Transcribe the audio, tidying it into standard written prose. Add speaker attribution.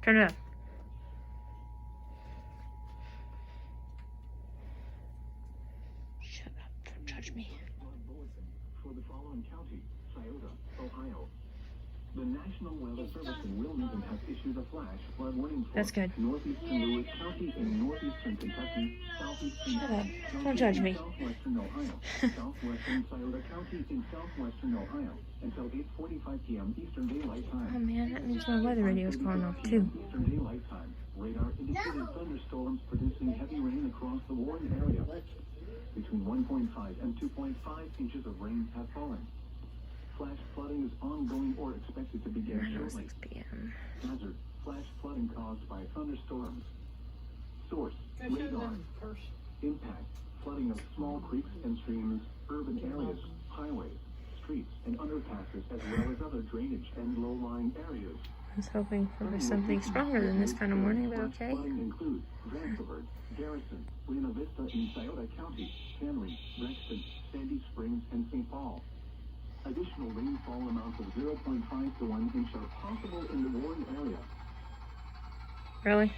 Speaker 1: Turn it up. Shut up. Don't judge me.
Speaker 2: For the following county, Scioto, Ohio. The National Weather Service in Wilmington has issued a flash flood warning for
Speaker 1: That's good.
Speaker 2: northeastern Lewis County in northeastern Kentucky, southeastern
Speaker 1: Shut up.
Speaker 2: County
Speaker 1: Don't judge
Speaker 2: in
Speaker 1: me.
Speaker 2: southwestern Ohio, southwestern Scioto County in southwestern Ohio until 8:45 p.m. Eastern Daylight Time.
Speaker 1: Oh man, that means my weather radio is going off too.
Speaker 2: Eastern Daylight Time. Radar indicated thunderstorms producing heavy rain across the Warren area. Between 1.5 and 2.5 inches of rain have fallen. Flash flooding is ongoing or expected to begin shortly.
Speaker 1: 6 p.m.
Speaker 2: Hazard: flash flooding caused by thunderstorms. Source: radar. Impact: flooding of small creeks and streams, urban areas, highways, streets, and underpasses, as well as other drainage and low-lying areas.
Speaker 1: I was hoping for something stronger than this kind of morning, but okay.
Speaker 2: Flooding includes Vancouver, Garrison, Buena Vista in Scioto County, Henry, Rexton, Sandy Springs, and St. Paul. Additional rainfall amounts of 0.5 to 1 inch are possible in the Warren area.
Speaker 1: Really?